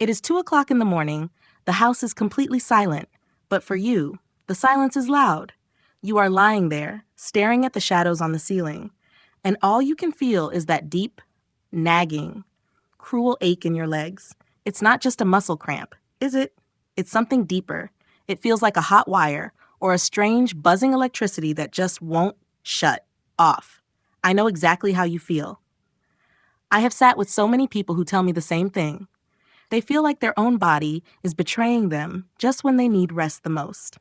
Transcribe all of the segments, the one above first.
It is 2 o'clock in the morning. The house is completely silent, but for you, the silence is loud. You are lying there, staring at the shadows on the ceiling, and all you can feel is that deep, nagging, cruel ache in your legs. It's not just a muscle cramp, is it? It's something deeper. It feels like a hot wire or a strange buzzing electricity that just won't shut off. I know exactly how you feel. I have sat with so many people who tell me the same thing. They feel like their own body is betraying them just when they need rest the most.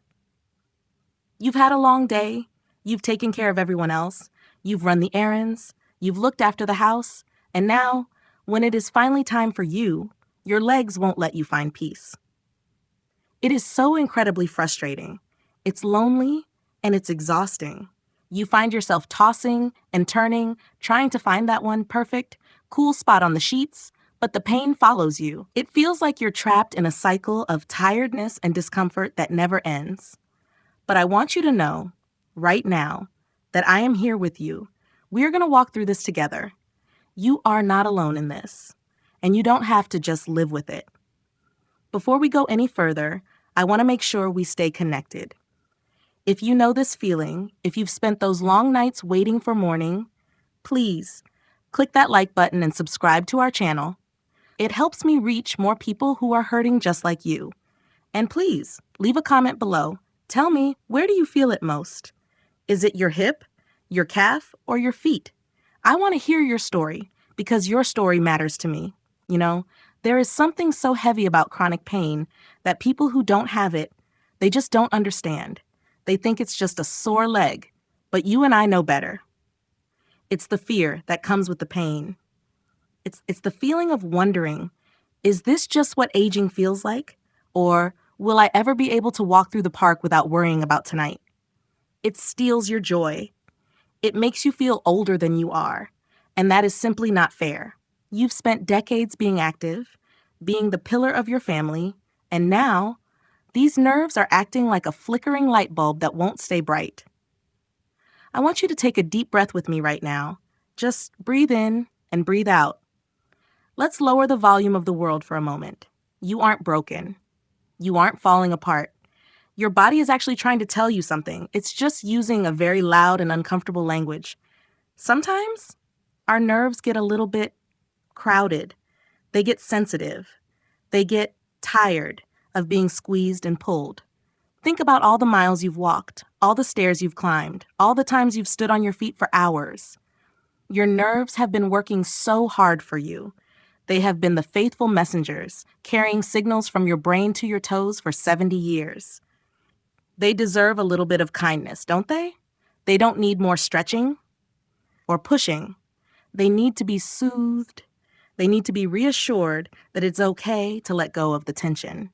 You've had a long day. You've taken care of everyone else. You've run the errands. You've looked after the house. And now, when it is finally time for you, your legs won't let you find peace. It is so incredibly frustrating. It's lonely and it's exhausting. You find yourself tossing and turning, trying to find that one perfect, cool spot on the sheets, but the pain follows you. It feels like you're trapped in a cycle of tiredness and discomfort that never ends. But I want you to know, right now, that I am here with you. We're going to walk through this together. You are not alone in this, and you don't have to just live with it. Before we go any further, I want to make sure we stay connected. If you know this feeling, if you've spent those long nights waiting for morning, please click that like button and subscribe to our channel. It helps me reach more people who are hurting just like you. And please, leave a comment below. Tell me, where do you feel it most? Is it your hip, your calf, or your feet? I want to hear your story because your story matters to me. You know, there is something so heavy about chronic pain that people who don't have it, they just don't understand. They think it's just a sore leg, but you and I know better. It's the fear that comes with the pain. It's the feeling of wondering, is this just what aging feels like? Or will I ever be able to walk through the park without worrying about tonight? It steals your joy. It makes you feel older than you are, and that is simply not fair. You've spent decades being active, being the pillar of your family, and now these nerves are acting like a flickering light bulb that won't stay bright. I want you to take a deep breath with me right now. Just breathe in and breathe out. Let's lower the volume of the world for a moment. You aren't broken. You aren't falling apart. Your body is actually trying to tell you something. It's just using a very loud and uncomfortable language. Sometimes our nerves get a little bit crowded. They get sensitive. They get tired of being squeezed and pulled. Think about all the miles you've walked, all the stairs you've climbed, all the times you've stood on your feet for hours. Your nerves have been working so hard for you. They have been the faithful messengers, carrying signals from your brain to your toes for 70 years. They deserve a little bit of kindness, don't they? They don't need more stretching or pushing. They need to be soothed. They need to be reassured that it's okay to let go of the tension.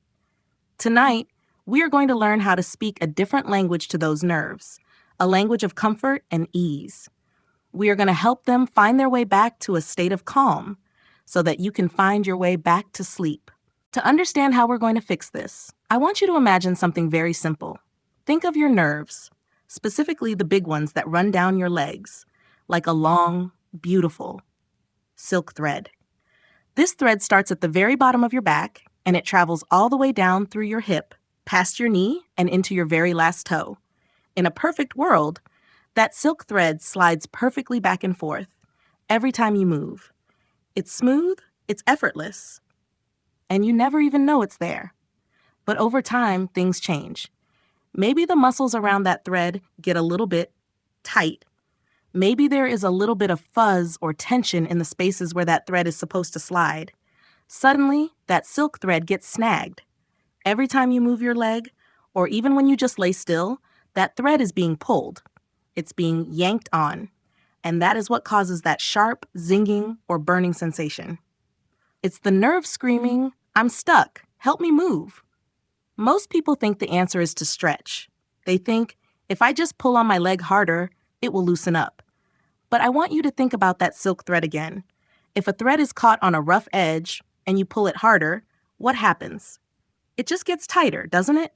Tonight, we are going to learn how to speak a different language to those nerves, a language of comfort and ease. We are going to help them find their way back to a state of calm so that you can find your way back to sleep. To understand how we're going to fix this, I want you to imagine something very simple. Think of your nerves, specifically the big ones that run down your legs, like a long, beautiful silk thread. This thread starts at the very bottom of your back, and it travels all the way down through your hip, past your knee, and into your very last toe. In a perfect world, that silk thread slides perfectly back and forth every time you move. It's smooth, it's effortless, and you never even know it's there. But over time, things change. Maybe the muscles around that thread get a little bit tight. Maybe there is a little bit of fuzz or tension in the spaces where that thread is supposed to slide. Suddenly, that silk thread gets snagged. Every time you move your leg, or even when you just lay still, that thread is being pulled. It's being yanked on. And that is what causes that sharp, zinging, or burning sensation. It's the nerve screaming, "I'm stuck, help me move." Most people think the answer is to stretch. They think, if I just pull on my leg harder, it will loosen up. But I want you to think about that silk thread again. If a thread is caught on a rough edge and you pull it harder, what happens? It just gets tighter, doesn't it?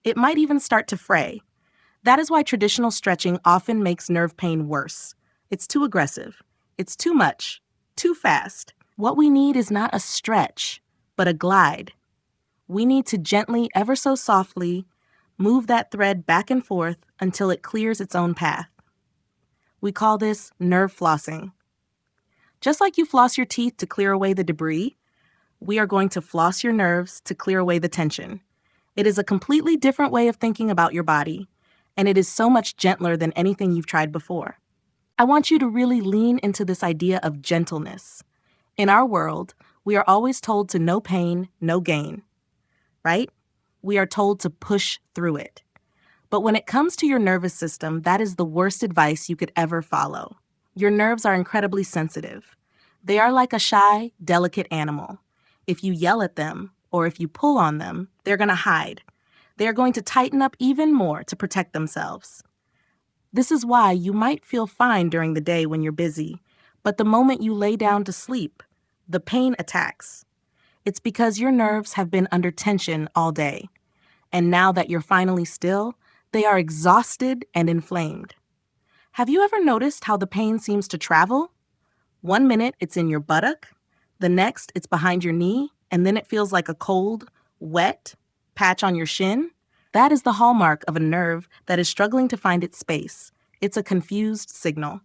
It might even start to fray. That is why traditional stretching often makes nerve pain worse. It's too aggressive. It's too much. Too fast. What we need is not a stretch. but a glide. We need to gently, ever so softly, move that thread back and forth until it clears its own path. We call this nerve flossing. Just like you floss your teeth to clear away the debris, we are going to floss your nerves to clear away the tension. It is a completely different way of thinking about your body, and it is so much gentler than anything you've tried before. I want you to really lean into this idea of gentleness. In our world, we are always told to no pain, no gain, right? We are told to push through it. But when it comes to your nervous system, that is the worst advice you could ever follow. Your nerves are incredibly sensitive. They are like a shy, delicate animal. If you yell at them, or if you pull on them, they're going to hide. They are going to tighten up even more to protect themselves. This is why you might feel fine during the day when you're busy, but the moment you lay down to sleep, the pain attacks. It's because your nerves have been under tension all day, and now that you're finally still, they are exhausted and inflamed. Have you ever noticed how the pain seems to travel? One minute it's in your buttock, the next it's behind your knee, and then it feels like a cold, wet patch on your shin? That is the hallmark of a nerve that is struggling to find its space. It's a confused signal.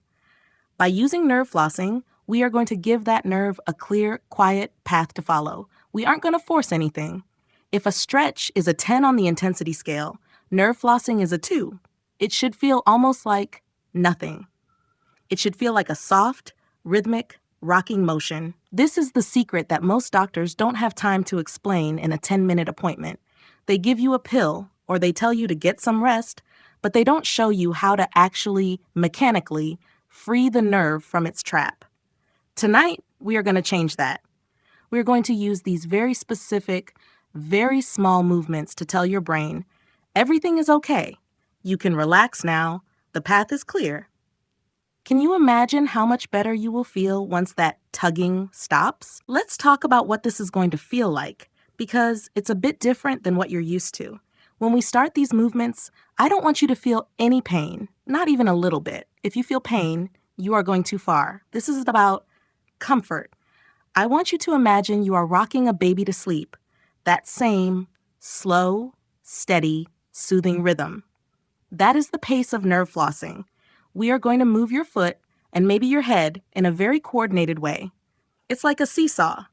By using nerve flossing, we are going to give that nerve a clear, quiet path to follow. We aren't going to force anything. If a stretch is a 10 on the intensity scale, nerve flossing is a 2. It should feel almost like nothing. It should feel like a soft, rhythmic, rocking motion. This is the secret that most doctors don't have time to explain in a 10-minute appointment. They give you a pill or they tell you to get some rest, but they don't show you how to actually, mechanically, free the nerve from its trap. Tonight, we are going to change that. We are going to use these very specific, very small movements to tell your brain, everything is okay. You can relax now. The path is clear. Can you imagine how much better you will feel once that tugging stops? Let's talk about what this is going to feel like, because it's a bit different than what you're used to. When we start these movements, I don't want you to feel any pain, not even a little bit. If you feel pain, you are going too far. This is about comfort. I want you to imagine you are rocking a baby to sleep, that same slow, steady, soothing rhythm. That is the pace of nerve flossing. We are going to move your foot and maybe your head in a very coordinated way. It's like a seesaw.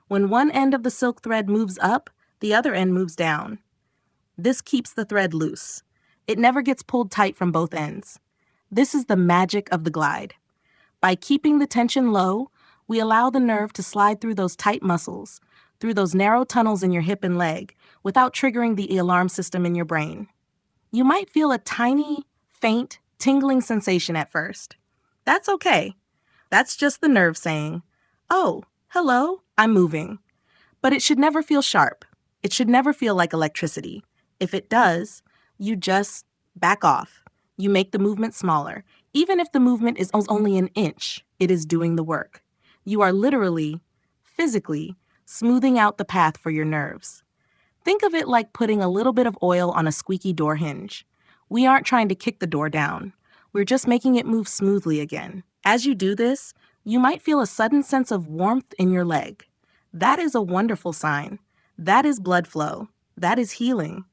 When one end of the silk thread moves up, the other end moves down. This keeps the thread loose. It never gets pulled tight from both ends. This is the magic of the glide. By keeping the tension low, we allow the nerve to slide through those tight muscles, through those narrow tunnels in your hip and leg, without triggering the alarm system in your brain. You might feel a tiny, faint, tingling sensation at first. That's okay. That's just the nerve saying, "Oh, hello, I'm moving." But it should never feel sharp. It should never feel like electricity. If it does, you just back off. You make the movement smaller. Even if the movement is only an inch, it is doing the work. You are literally, physically, smoothing out the path for your nerves. Think of it like putting a little bit of oil on a squeaky door hinge. We aren't trying to kick the door down. We're just making it move smoothly again. As you do this, you might feel a sudden sense of warmth in your leg. That is a wonderful sign. That is blood flow. That is healing.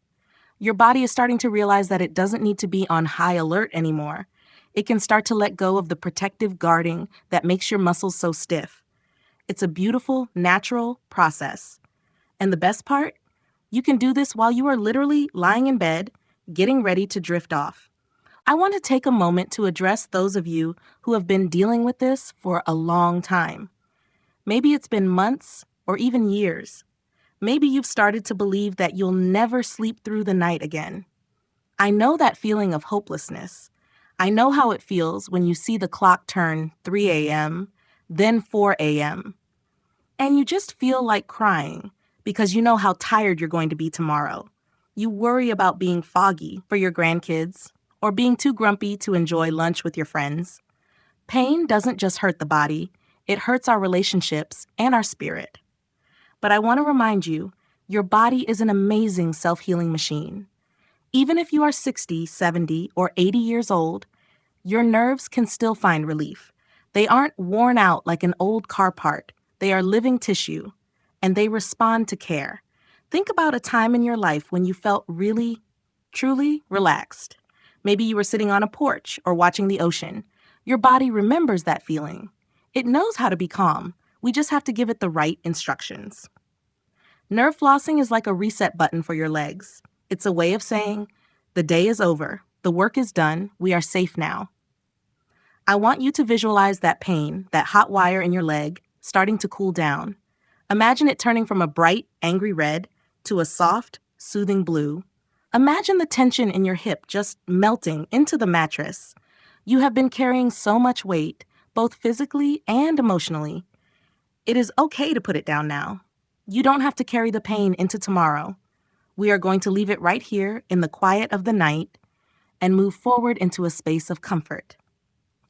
Your body is starting to realize that it doesn't need to be on high alert anymore. It can start to let go of the protective guarding that makes your muscles so stiff. It's a beautiful, natural process. And the best part? You can do this while you are literally lying in bed, getting ready to drift off. I want to take a moment to address those of you who have been dealing with this for a long time. Maybe it's been months or even years. Maybe you've started to believe that you'll never sleep through the night again. I know that feeling of hopelessness. I know how it feels when you see the clock turn 3 a.m., then 4 a.m., and you just feel like crying because you know how tired you're going to be tomorrow. You worry about being foggy for your grandkids or being too grumpy to enjoy lunch with your friends. Pain doesn't just hurt the body, it hurts our relationships and our spirit. But I want to remind you, your body is an amazing self-healing machine. Even if you are 60, 70, or 80 years old, your nerves can still find relief. They aren't worn out like an old car part. They are living tissue. and they respond to care. Think about a time in your life when you felt really, truly relaxed. Maybe you were sitting on a porch or watching the ocean. Your body remembers that feeling. It knows how to be calm. We just have to give it the right instructions. Nerve flossing is like a reset button for your legs. It's a way of saying, the day is over, the work is done, we are safe now. I want you to visualize that pain, that hot wire in your leg, starting to cool down. Imagine it turning from a bright, angry red to a soft, soothing blue. Imagine the tension in your hip just melting into the mattress. You have been carrying so much weight, both physically and emotionally. It is okay to put it down now. You don't have to carry the pain into tomorrow. We are going to leave it right here in the quiet of the night and move forward into a space of comfort.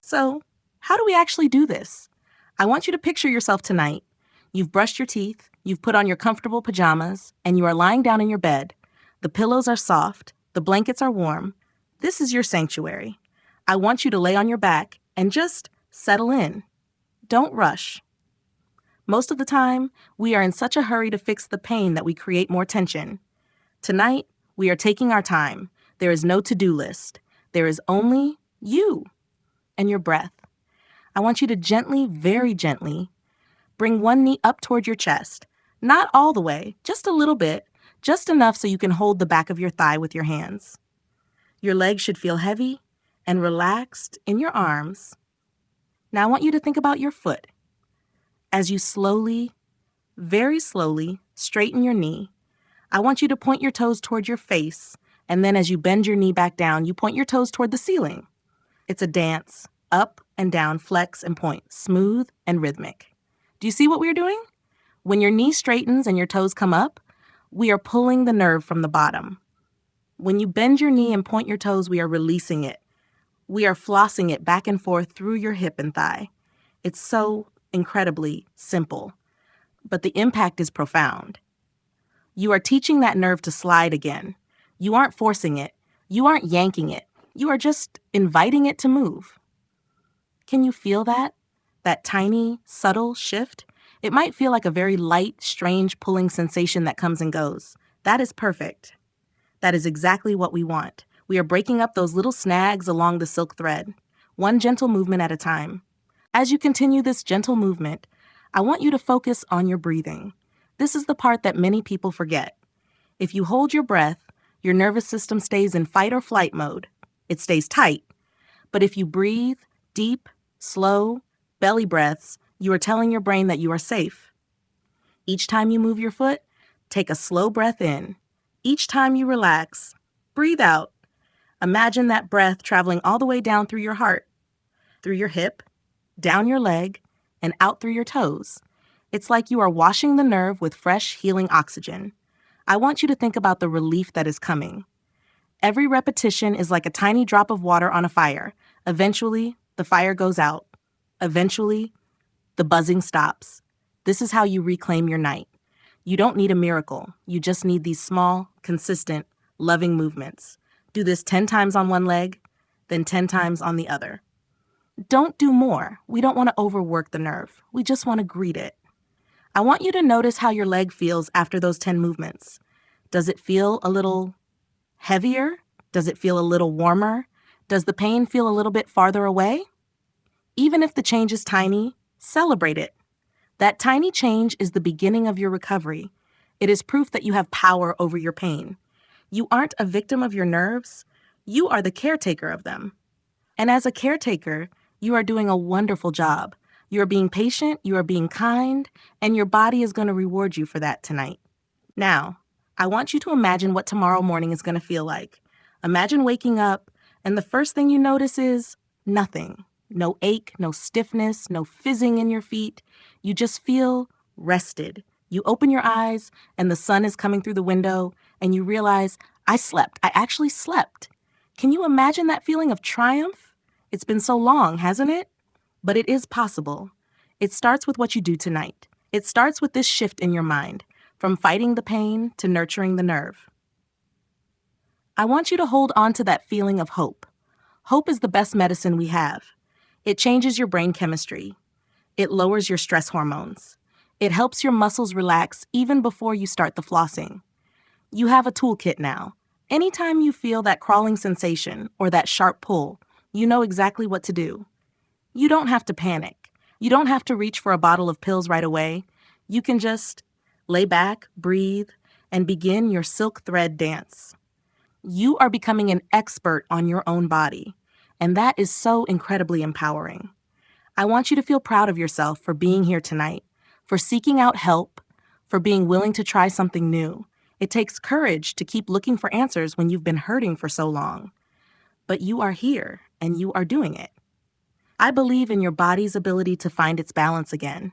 So, how do we actually do this? I want you to picture yourself tonight. You've brushed your teeth, you've put on your comfortable pajamas, and you are lying down in your bed. The pillows are soft, the blankets are warm. This is your sanctuary. I want you to lay on your back and just settle in. Don't rush. Most of the time, we are in such a hurry to fix the pain that we create more tension. Tonight, we are taking our time. There is no to-do list. There is only you and your breath. I want you to gently, very gently, bring one knee up toward your chest. Not all the way, just a little bit, just enough so you can hold the back of your thigh with your hands. Your legs should feel heavy and relaxed in your arms. Now I want you to think about your foot. As you slowly, very slowly, straighten your knee, I want you to point your toes toward your face, and then as you bend your knee back down, you point your toes toward the ceiling. It's a dance, up and down, flex and point, smooth and rhythmic. Do you see what we're doing? When your knee straightens and your toes come up, we are pulling the nerve from the bottom. When you bend your knee and point your toes, we are releasing it. We are flossing it back and forth through your hip and thigh. It's so incredibly simple, but the impact is profound. You are teaching that nerve to slide again. You aren't forcing it. You aren't yanking it. You are just inviting it to move. Can you feel that? That tiny, subtle shift? It might feel like a very light, strange pulling sensation that comes and goes. That is perfect. That is exactly what we want. We are breaking up those little snags along the silk thread, one gentle movement at a time. As you continue this gentle movement, I want you to focus on your breathing. This is the part that many people forget. If you hold your breath, your nervous system stays in fight or flight mode. It stays tight. But if you breathe deep, slow, belly breaths, you are telling your brain that you are safe. Each time you move your foot, take a slow breath in. Each time you relax, breathe out. Imagine that breath traveling all the way down through your heart, through your hip, down your leg, and out through your toes. It's like you are washing the nerve with fresh, healing oxygen. I want you to think about the relief that is coming. Every repetition is like a tiny drop of water on a fire. Eventually, the fire goes out. Eventually, the buzzing stops. This is how you reclaim your night. You don't need a miracle. You just need these small, consistent, loving movements. Do this 10 times on one leg, then 10 times on the other. Don't do more. We don't want to overwork the nerve. We just want to greet it. I want you to notice how your leg feels after those 10 movements. Does it feel a little heavier? Does it feel a little warmer? Does the pain feel a little bit farther away? Even if the change is tiny, celebrate it. That tiny change is the beginning of your recovery. It is proof that you have power over your pain. You aren't a victim of your nerves. You are the caretaker of them. And as a caretaker, you are doing a wonderful job. You are being patient, you are being kind, and your body is going to reward you for that tonight. Now, I want you to imagine what tomorrow morning is going to feel like. Imagine waking up, and the first thing you notice is nothing. No ache, no stiffness, no fizzing in your feet. You just feel rested. You open your eyes, and the sun is coming through the window, and you realize, I slept. I actually slept. Can you imagine that feeling of triumph? It's been so long, hasn't it? But it is possible. It starts with what you do tonight. It starts with this shift in your mind, from fighting the pain to nurturing the nerve. I want you to hold on to that feeling of hope. Hope is the best medicine we have. It changes your brain chemistry. It lowers your stress hormones. It helps your muscles relax even before you start the flossing. You have a toolkit now. Anytime you feel that crawling sensation or that sharp pull, you know exactly what to do. You don't have to panic. You don't have to reach for a bottle of pills right away. You can just lay back, breathe, and begin your silk thread dance. You are becoming an expert on your own body, and that is so incredibly empowering. I want you to feel proud of yourself for being here tonight, for seeking out help, for being willing to try something new. It takes courage to keep looking for answers when you've been hurting for so long. But you are here, and you are doing it. I believe in your body's ability to find its balance again.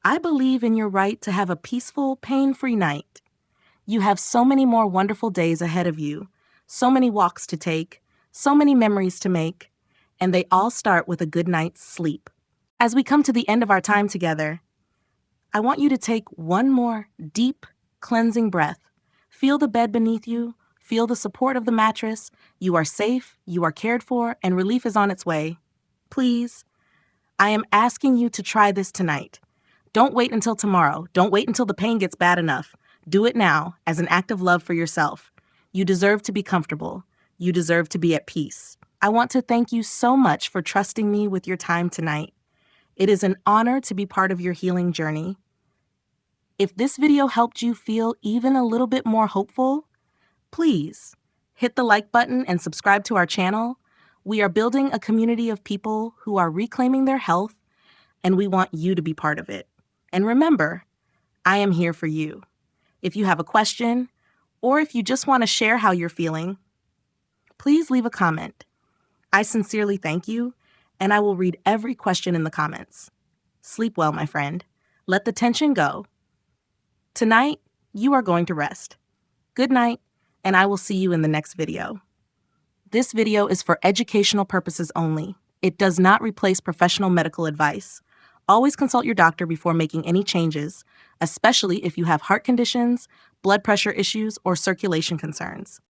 I believe in your right to have a peaceful, pain-free night. You have so many more wonderful days ahead of you, so many walks to take, so many memories to make, and they all start with a good night's sleep. As we come to the end of our time together, I want you to take one more deep, cleansing breath. Feel the bed beneath you, feel the support of the mattress. You are safe, you are cared for, and relief is on its way. Please, I am asking you to try this tonight. Don't wait until tomorrow. Don't wait until the pain gets bad enough. Do it now as an act of love for yourself. You deserve to be comfortable. You deserve to be at peace. I want to thank you so much for trusting me with your time tonight. It is an honor to be part of your healing journey. If this video helped you feel even a little bit more hopeful, please hit the like button and subscribe to our channel. We are building a community of people who are reclaiming their health, and we want you to be part of it. And remember, I am here for you. If you have a question, or if you just want to share how you're feeling, please leave a comment. I sincerely thank you, and I will read every question in the comments. Sleep well, my friend. Let the tension go. Tonight, you are going to rest. Good night, and I will see you in the next video. This video is for educational purposes only. It does not replace professional medical advice. Always consult your doctor before making any changes, especially if you have heart conditions, blood pressure issues, or circulation concerns.